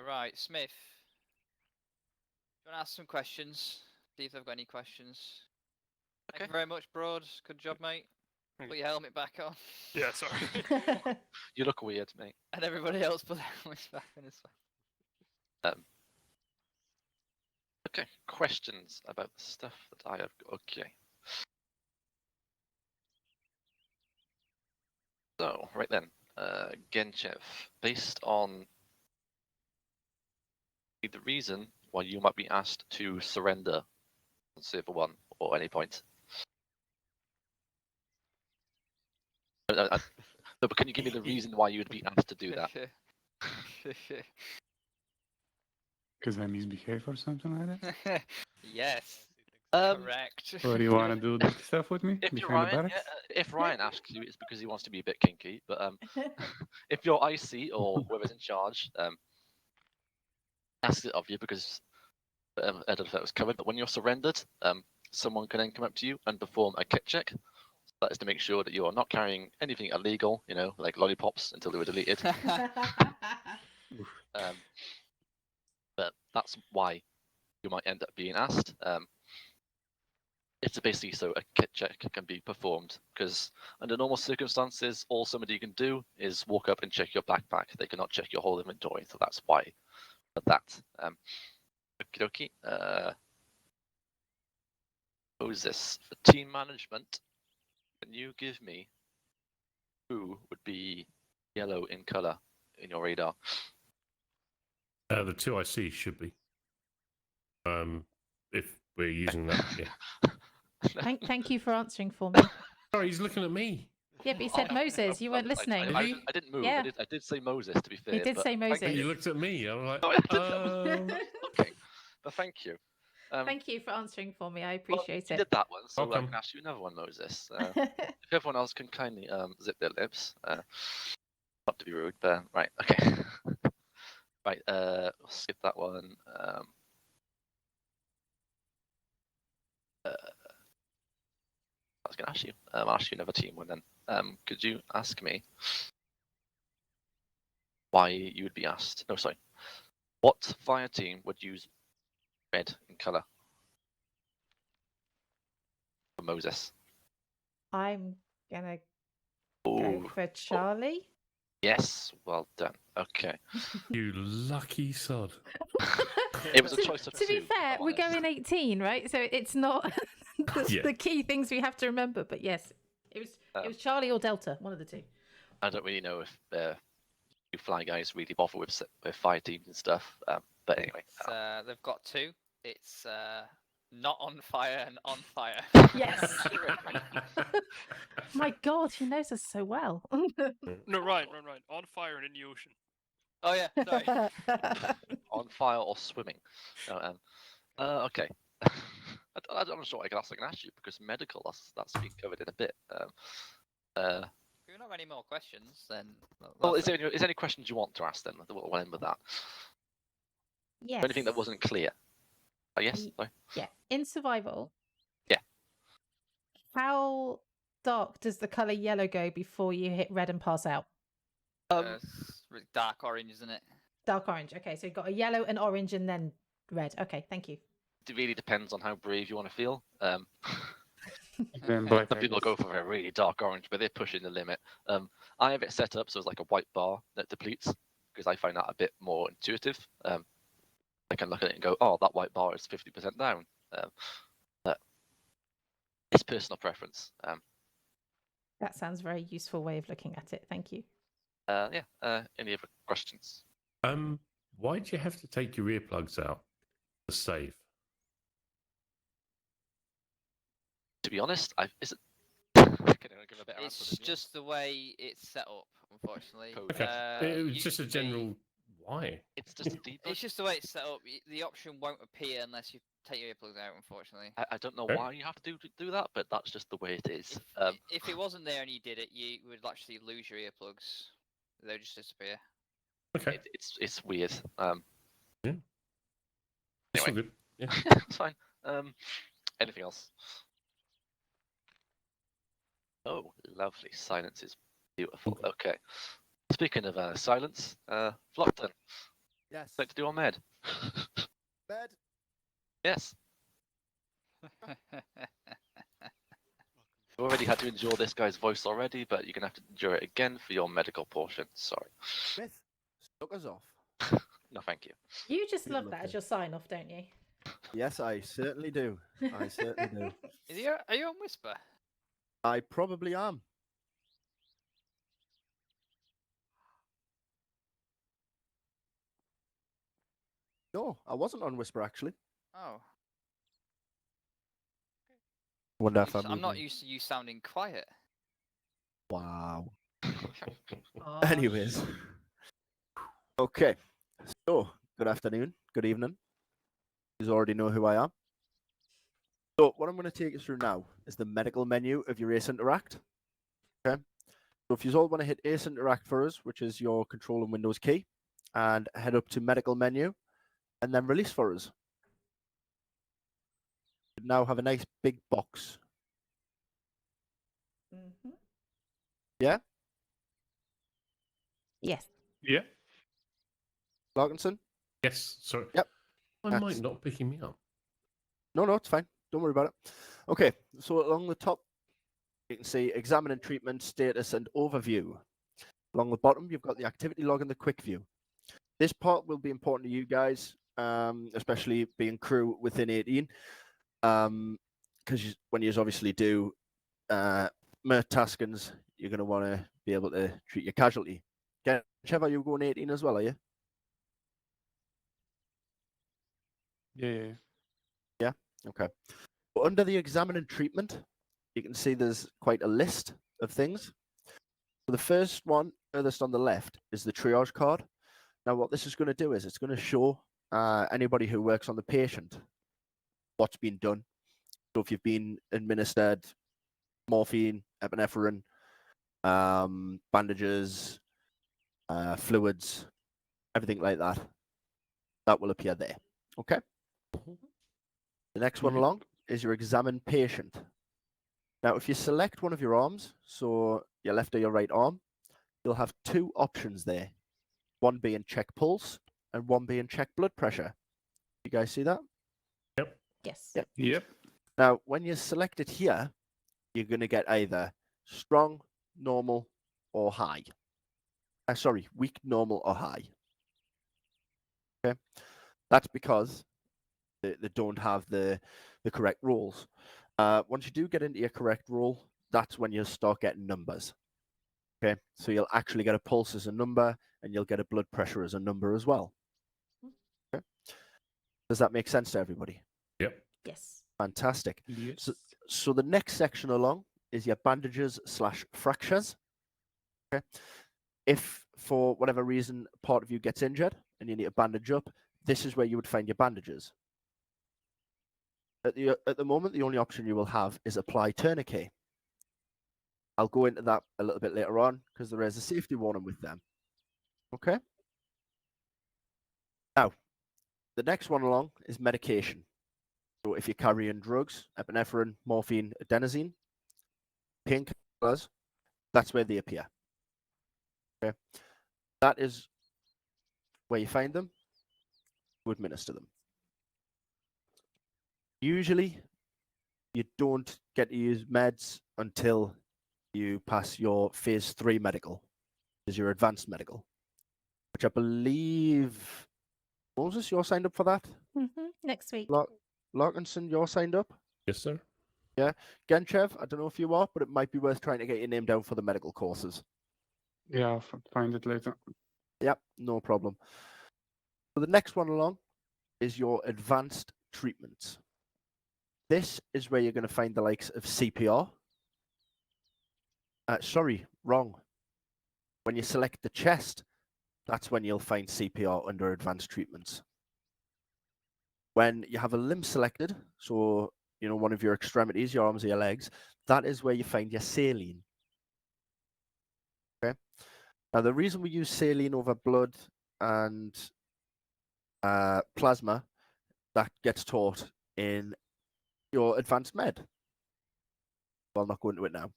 Right, Smith. Do you want to ask some questions? See if they've got any questions. Thank you very much, Broad. Good job, mate. Put your helmet back on. Yeah, sorry. You look weird, mate. And everybody else put their helmets back on as well. Okay, questions about the stuff that I have. Okay. So, right then, Genchev, based on the reason why you might be asked to surrender on server 1 or any point. No, but can you give me the reason why you would be asked to do that? Because I misbehave or something like that? Yes. Um, Correct. Or do you want to do that stuff with me If you're behind the Ryan, barracks? if Ryan asks you, it's because he wants to be a bit kinky. But if you're IC or whoever's in charge, asks it of you because I don't know if that was covered. But when you're surrendered, someone can then come up to you and perform a kit check. That is to make sure that you are not carrying anything illegal, you know, like lollipops until they were deleted. But that's why you might end up being asked. It's basically so a kit check can be performed, because under normal circumstances, all somebody can do is walk up and check your backpack. They cannot check your whole inventory, so that's why. But that. Okie dokie. Moses, for team management, can you give me who would be yellow in color in your radar? The 2 I see should be. If we're using that, yeah. Thank you for answering for me. Sorry, he's looking at me. Yeah, but you said Moses. You weren't listening. I didn't move. Yeah. I did say Moses, to be fair. He did but say thank Moses. You looked at me. I'm like, No, I didn't. Okay, but thank you. Thank you for answering for me. I Well, appreciate you it. did that one, so I Welcome. can ask you another one, Moses. If everyone else can kindly zip their lips. Not to be rude, but right, okay. Right, we'll skip that one. I was going to ask you. I'll ask you another team one then. Could you ask me why you would be asked? No, sorry. What fire team would use red in color for Moses? I'm gonna go Ooh, for Charlie. yes, well done. Okay. you lucky sod. It was a choice of To be two, fair, if I'm we're honest. going 18, right? So it's not Yeah. the key things we have to remember. But yes, it was Charlie or Delta, one of the two. I don't really know if you fly guys really bother with fire teams and stuff. But anyway. They've got 2. It's not on fire and on fire. Yes. My God, he knows us so well. No, Ryan. On fire and in the ocean. Oh yeah, sorry. On fire or swimming. No, okay. I'm not sure what else I can ask you because medical that's been covered in a bit. If you've not got any more questions, then. Well, that's is there any questions you want to ask then? We'll end with that. Yes. Anything that wasn't clear? Yes. Ye- Sorry. Yeah. In survival. Yeah. How dark does the color yellow go before you hit red and pass out? it's really dark orange, isn't it? Dark orange. Okay, so you've got a yellow, an orange, and then red. Okay, thank you. It really depends on how brave you want to feel. Then black. Some people go for a really dark orange, but they're pushing the limit. I have it set up so it's like a white bar that depletes because I find that a bit more intuitive. I can look at it and go, oh, that white bar is 50% down. But it's personal preference. That sounds a very useful way of looking at it. Thank you. Yeah. Any other questions? Why do you have to take your earplugs out to save? To be honest, is it? Can I give a better answer It's than yours? just the way it's set up, unfortunately. Okay. It was just a usually- general why. It's just a debug. It's just the way it's set up. The option won't appear unless you take your earplugs out, unfortunately. I don't know Okay. why you have to do that, but that's just the way it is. If it wasn't there and you did it, you would actually lose your earplugs. They would just disappear. Okay. It's weird. It's all Anyway. good. Yeah. It's fine. Anything else? Oh, lovely. Silence is beautiful. Okay. Speaking of silence, Flockton, Yes. like to do on med? Bed. Yes. You already had to endure this guy's voice already, but you're gonna have to endure it again for your medical portion. Sorry. Smith. Stuck us off. No, thank you. You just You're love that lucky. as your sign off, don't you? Yes, I certainly do. I certainly do. Are you on Whisper? I probably am. No, I wasn't on Whisper actually. Oh. Wonder if I'm not moving. used to you sounding quiet. Wow. Oh, Anyways. Okay. So, good afternoon, good evening. You already know who I am. So, what I'm going to take you through now is the medical menu of your Ace Interact. Okay. So, if you all want to hit Ace Interact for us, which is your Control and Windows key, and head up to medical menu, and then release for us. You now have a nice big box. Mhm. Yeah? Yes. Yeah. Larkinson? Yes. Sorry. Yep. I That's- might not picking me up. No, it's fine. Don't worry about it. Okay, so along the top, you can see examine and treatment, status, and overview. Along the bottom, you've got the activity log and the quick view. This part will be important to you guys, especially being crew within 18, because when you obviously do MERT taskings, you're going to want to be able to treat your casualty. Again, Trevor, you're going 18 as well, are you? Yeah. Okay. But under the examine and treatment, you can see there's quite a list of things. So the first one, furthest on the left, is the triage card. Now, what this is going to do is it's going to show anybody who works on the patient what's been done. So if you've been administered morphine, epinephrine, bandages, fluids, everything like that, that will appear there. Okay. The next one along is your examined patient. Now, if you select one of your arms, so your left or your right arm, you'll have two options there. One being check pulse and one being check blood pressure. You guys see that? Yes. Yep. Yep. Now, when you select it here, you're going to get either strong, normal, or high. Sorry, weak, normal, or high. Okay. That's because they don't have the correct rules. Once you do get into your correct rule, that's when you'll start getting numbers. Okay, so you'll actually get a pulse as a number, and you'll get a blood pressure as a number as well. Okay. Does that make sense to everybody? Yep. Yes. Fantastic. Yes. So the next section along is your bandages / fractures. Okay. If for whatever reason, part of you gets injured and you need to bandage up, this is where you would find your bandages. At the moment, the only option you will have is apply tourniquet. I'll go into that a little bit later on because there is a safety warning with them. Okay. Now, the next one along is medication. So if you're carrying drugs, epinephrine, morphine, adenosine, painkillers, that's where they appear. Okay. That is where you find them, to administer them. Usually, you don't get to use meds until you pass your phase 3 medical, which is your advanced medical, which I believe, Moses, you're signed up for that? Next week. Larkinson, you're signed up? Yes, sir. Yeah. Genchev, I don't know if you are, but it might be worth trying to get your name down for the medical courses. Yeah, I'll find it later. Yep, no problem. So the next one along is your advanced treatments. This is where you're going to find the likes of CPR. Sorry, wrong. When you select the chest, that's when you'll find CPR under advanced treatments. When you have a limb selected, so one of your extremities, your arms or your legs, that is where you find your saline. Okay. Now the reason we use saline over blood and plasma, that gets taught in your advanced med. Well, I'll not go into it now.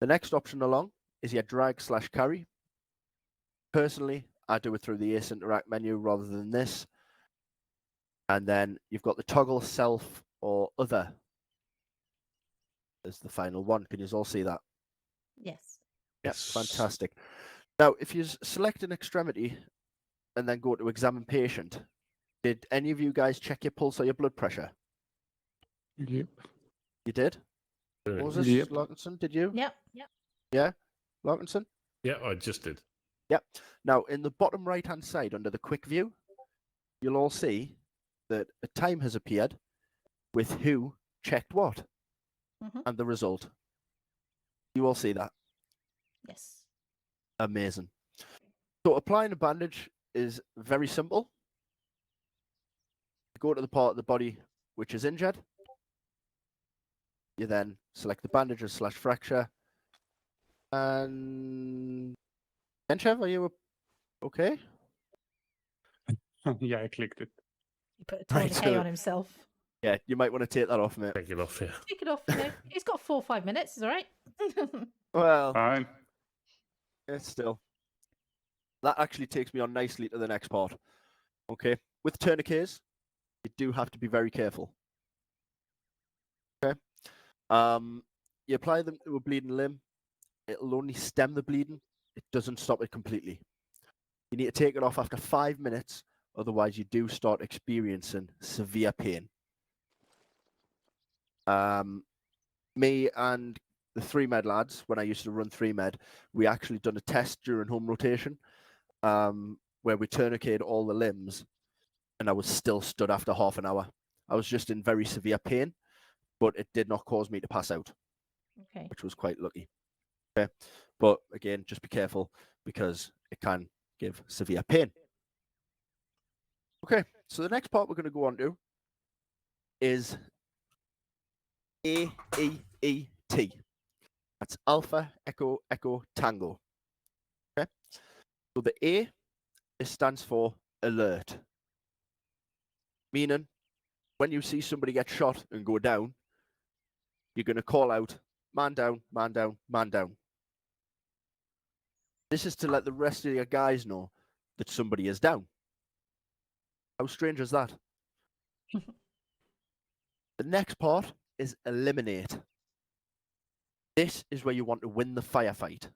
The next option along is your drag/carry. Personally, I do it through the Ace Interact menu rather than this. And then you've got the toggle self or other as the final one. Can you all see that? Yes. Yes, fantastic. Now, if you select an extremity and then go to examine patient, did any of you guys check your pulse or your blood pressure? Yep. You did? Moses, Yep. Larkinson, did you? Yep. Yeah? Larkinson? Yeah, I just did. Yep. Now, in the bottom right-hand side under the quick view, you'll all see that a time has appeared with who checked what and the result. You all see that? Yes. Amazing. So applying a bandage is very simple. Go to the part of the body which is injured. You then select the bandages/fracture. And Enchev, are you okay? Yeah, I clicked it. He put a tourniquet on himself. Yeah, you might want to take that off, mate. Take it off, yeah. Take it off. He's got 4 or 5 minutes. It's all right. Well, Fine. it's still. That actually takes me on nicely to the next part. Okay, with tourniquets, you do have to be very careful. Okay, you apply them to a bleeding limb. It'll only stem the bleeding. It doesn't stop it completely. You need to take it off after 5 minutes, otherwise you do start experiencing severe pain. Me and the 3med lads, when I used to run 3med, we actually done a test during home rotation where we tourniqueted all the limbs, and I was still stood after half an hour. I was just in very severe pain, but it did not cause me to pass out, which was quite lucky. Okay, but again, just be careful because it can give severe pain. Okay, so the next part we're going to go on to is AEET. That's Alpha Echo Echo Tango. Okay, so the A, it stands for alert, meaning when you see somebody get shot and go down, you're going to call out, man down, man down, man down. This is to let the rest of your guys know that somebody is down. How strange is that? The next part is eliminate. This is where you want to win the firefight.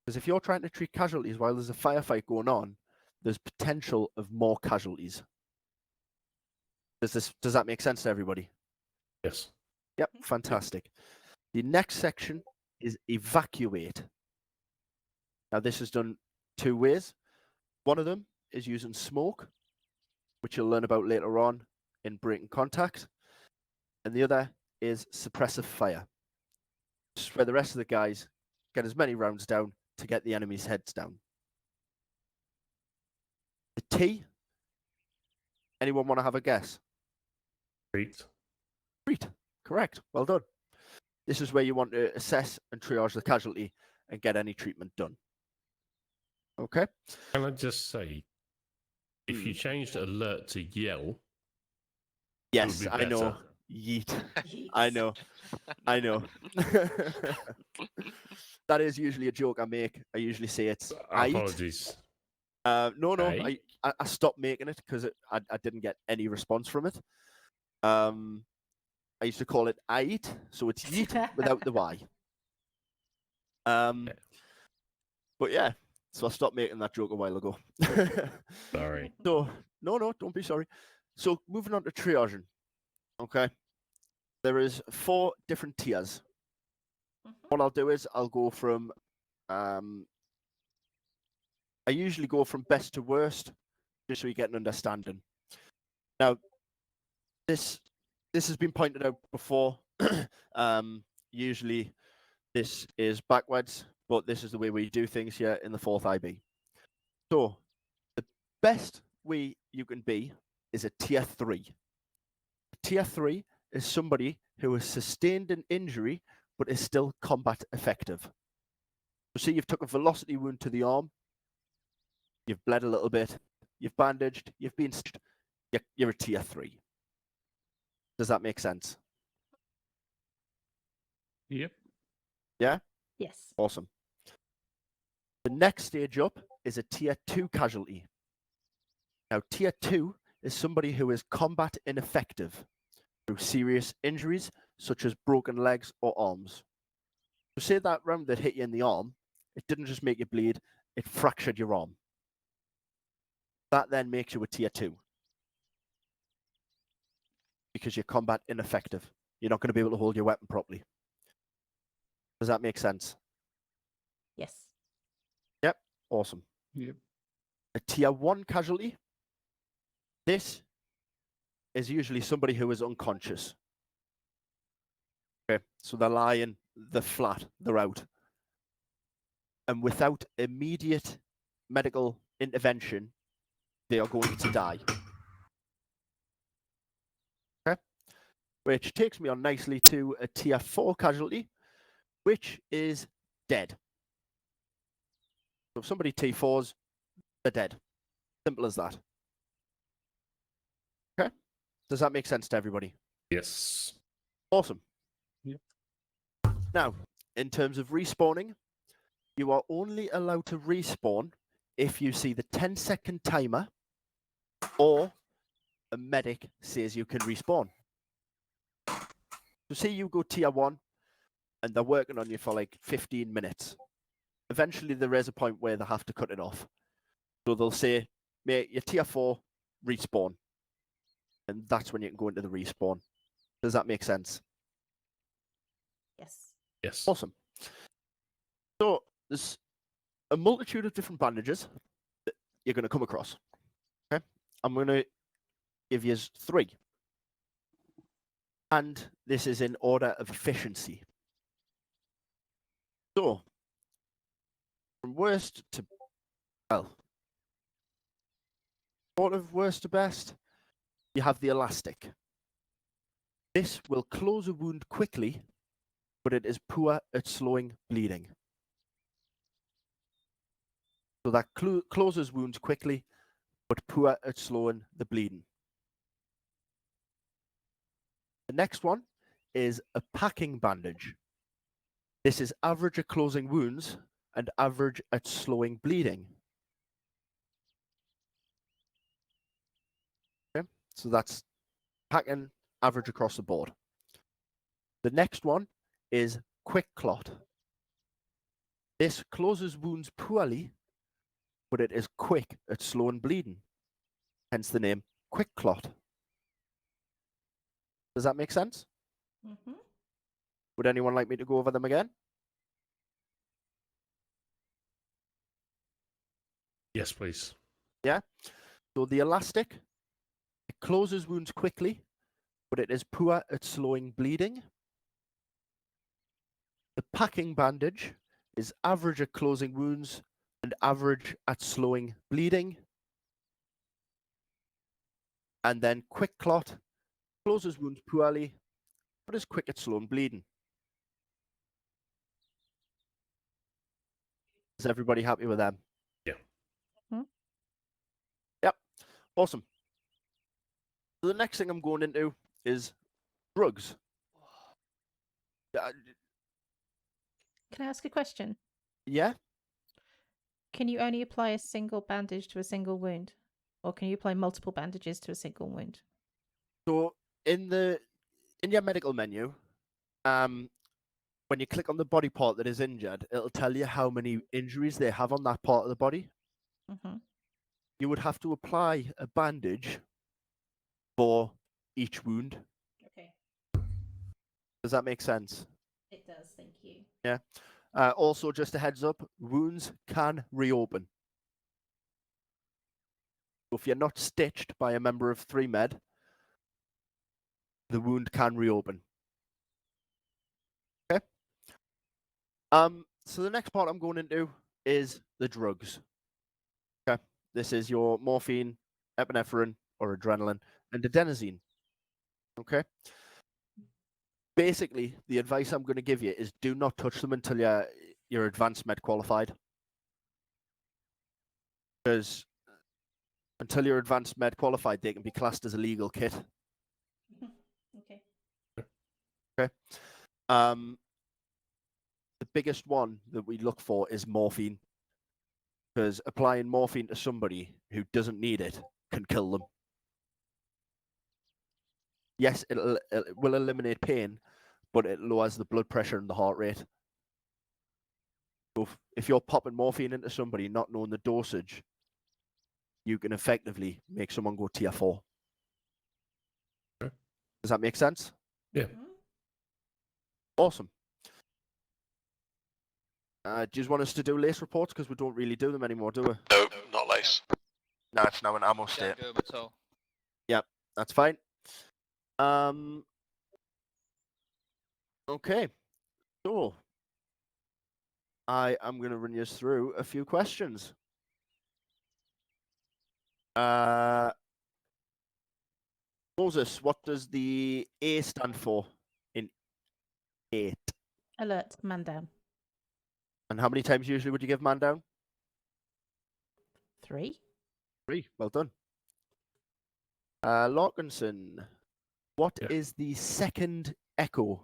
Because if you're trying to treat casualties while there's a firefight going on, there's potential of more casualties. Does that make sense to everybody? Yes. Yep, fantastic. The next section is evacuate. Now this is done 2 ways. One of them is using smoke, which you'll learn about later on in breaking contact. And the other is suppressive fire. Just where the rest of the guys get as many rounds down to get the enemy's heads down. The T, anyone want to have a guess? Treat. Treat, correct, well done. This is where you want to assess and triage the casualty and get any treatment done. Okay? Can I just say, if you changed alert to yell, yes, it would be I know. better. Yeet. I know. I know. That is usually a joke I make. I usually say it's Apologies. No, Aye. I stopped making it because I didn't get any response from it. I used to call it Ait, so it's yeet without the Y. But yeah, so I stopped making that joke a while ago. Sorry. So no, don't be sorry. So moving on to triaging. Okay, there is 4 different tiers. What I'll do is I'll go from I usually go from best to worst, just so you get an understanding. Now, this has been pointed out before. Usually this is backwards, but this is the way we do things here in the 4th IB. So the best way you can be is a tier 3. Tier 3 is somebody who has sustained an injury but is still combat effective. So see, you've took a velocity wound to the arm, you've bled a little bit, you've bandaged, you've been stitched, you're a tier 3. Does that make sense? Yep. Yeah? Yes. Awesome. The next stage up is a tier 2 casualty. Now, tier 2 is somebody who is combat ineffective through serious injuries, such as broken legs or arms. So say that round that hit you in the arm, it didn't just make you bleed, it fractured your arm. That then makes you a tier 2. Because you're combat ineffective. You're not going to be able to hold your weapon properly. Does that make sense? Yes. Yep. Awesome. Yep. A tier 1 casualty. This is usually somebody who is unconscious. Okay, so they're lying, they're flat, they're out. And without immediate medical intervention, they are going to die. Okay, which takes me on nicely to a tier 4 casualty, which is dead. So if somebody T4s, they're dead. Simple as that. Okay, does that make sense to everybody? Yes. Awesome. Yep. Now, in terms of respawning, you are only allowed to respawn if you see the 10-second timer or a medic says you can respawn. So say you go tier 1 and they're working on you for like 15 minutes. Eventually there is a point where they have to cut it off. So they'll say, mate, you're tier 4, respawn. And that's when you can go into the respawn. Does that make sense? Yes. Yes. Awesome. So there's a multitude of different bandages that you're going to come across. Okay, I'm going to give you 3. And this is in order of efficiency. So, from worst to, well, sort of worst to best, you have the elastic. This will close a wound quickly, but it is poor at slowing bleeding. So that closes wounds quickly, but poor at slowing the bleeding. The next one is a packing bandage. This is average at closing wounds and average at slowing bleeding. Okay, so that's packing average across the board. The next one is quick clot. This closes wounds poorly, but it is quick at slowing bleeding. Hence the name quick clot. Does that make sense? Mm-hmm. Would anyone like me to go over them again? Yes, please. Yeah. So the elastic, it closes wounds quickly, but it is poor at slowing bleeding. The packing bandage is average at closing wounds and average at slowing bleeding. And then quick clot closes wounds poorly, but is quick at slowing bleeding. Is everybody happy with them? Yeah. Yep. Awesome. So the next thing I'm going into is drugs. Can I ask a question? Yeah. Can you only apply a single bandage to a single wound? Or can you apply multiple bandages to a single wound? So in your medical menu, when you click on the body part that is injured, it'll tell you how many injuries they have on that part of the body. Mm-hmm. You would have to apply a bandage for each wound. Okay. Does that make sense? It does, thank you. Yeah. Also, just a heads up, wounds can reopen. So if you're not stitched by a member of 3Med, the wound can reopen. Okay. So the next part I'm going into is the drugs. Okay. This is your morphine, epinephrine, or adrenaline, and adenosine. Okay. Basically, the advice I'm going to give you is do not touch them until you're advanced med qualified. Because until you're advanced med qualified, they can be classed as a legal kit. Okay. Okay. The biggest one that we look for is morphine. Because applying morphine to somebody who doesn't need it can kill them. Yes, it will eliminate pain, but it lowers the blood pressure and the heart rate. So if you're popping morphine into somebody not knowing the dosage, you can effectively make someone go tier 4. Okay. Does that make sense? Yeah. Awesome. Do you want us to do lace reports? Because we don't really do them anymore, do we? No, not lace. No, it's now an ammo state. Don't do them at all. Yep, that's fine. Okay. So I am going to run you through a few questions. Moses, what does the A stand for in 8? Alert, man down. And how many times usually would you give man down? 3. 3. Well done. Larkinson, what is the second echo?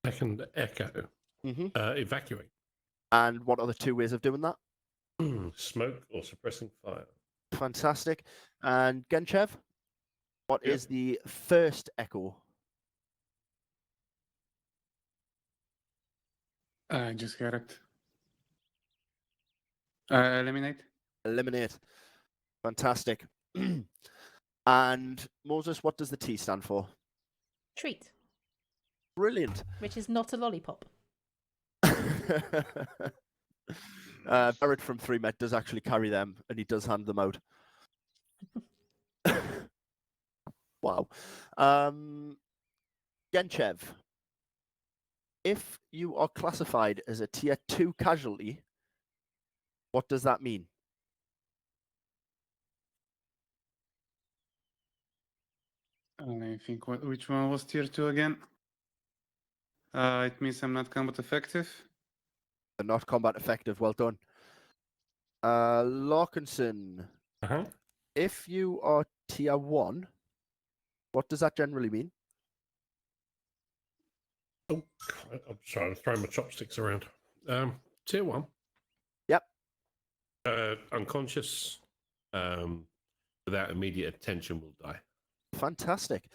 Second echo. Mm-hmm. Evacuate. And what are the 2 ways of doing that? Smoke or suppressing fire. Fantastic. And Genchev, what is the first echo? I just got it. Eliminate. Eliminate. Fantastic. And Moses, what does the T stand for? Treat, Brilliant. which is not a lollipop. Barrett from 3Med does actually carry them, and he does hand them out. Wow. Genchev, if you are classified as a tier 2 casualty, what does that mean? I think which one was tier 2 again? It means I'm not combat effective. Not combat effective. Well done. Larkinson, if you are tier 1, what does that generally mean? Oh, I'm sorry, I'm throwing my chopsticks around. Tier 1. Yep. Unconscious, without immediate attention, will die. Fantastic.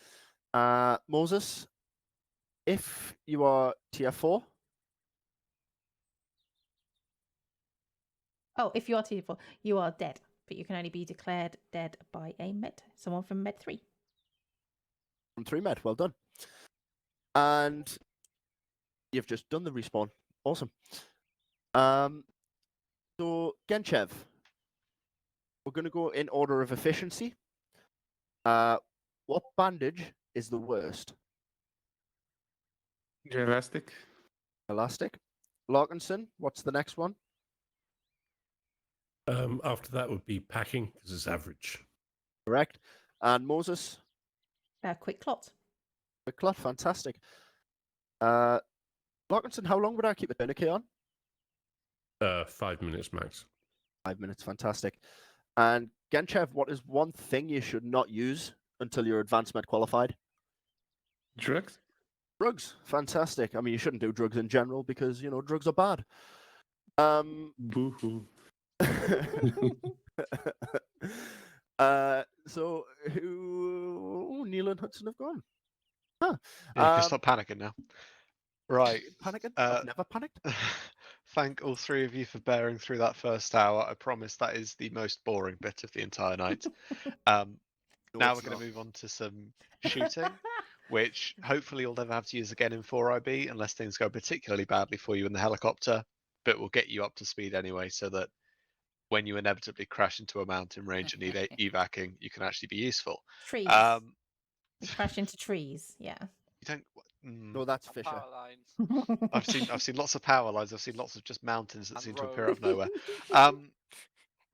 Moses, if you are tier 4? Oh, if you are Tier 4, you are dead, but you can only be declared dead by a med, someone from Med 3. From 3Med, well done. And you've just done the respawn. Awesome. So, Genchev, we're going to go in order of efficiency. What bandage is the worst? Elastic. Elastic. Larkinson, what's the next one? After that would be packing, because it's average. Correct. And Moses, Quick clot. quick clot, fantastic. Larkinson, how long would I keep a tourniquet on? 5 minutes max. 5 minutes, fantastic. And Genchev, what is one thing you should not use until you're advanced med qualified? Drugs. Drugs, fantastic. I mean, you shouldn't do drugs in general because, you know, drugs are bad. Boo-hoo. So who Neil and Hudson have gone? Yeah, you can stop panicking now. Right. Panicking? I've never panicked. Thank all three of you for bearing through that first hour. I promise that is the most boring bit of the entire night. Now we're going to move on to some shooting, which hopefully you'll never have to use again in 4IB unless things go particularly badly for you in the helicopter, but we'll get you up to speed anyway so that when you inevitably crash into a mountain range and need evacing, you can actually be useful. Trees. You crash into trees. Yeah. You don't. No, that's Fisher. Power lines. I've seen lots of power lines. I've seen lots of just mountains that And seem to appear out of roads. nowhere.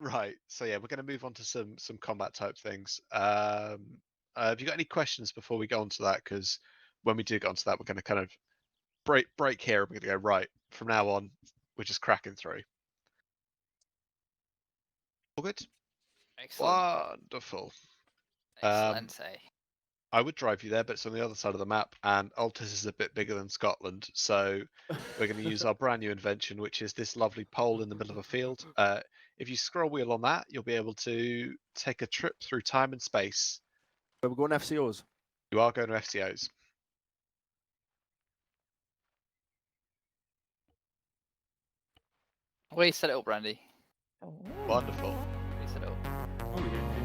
Right. So yeah, we're going to move on to some combat type things. Have you got any questions before we go on to that? Because when we do get onto that, we're going to kind of break here. And we're going to go right from now on. We're just cracking through. All good. Excellent. Wonderful. Excellent. I would drive you there, but it's on the other side of the map, and Altus is a bit bigger than Scotland, so we're going to use our brand new invention, which is this lovely pole in the middle of a field. If you scroll wheel on that, you'll be able to take a trip through time and space. We're going FCOs. You are going to FCOs. Where you set it up, Brandy? Oh. Wonderful. Where you set it up? Oh, yeah.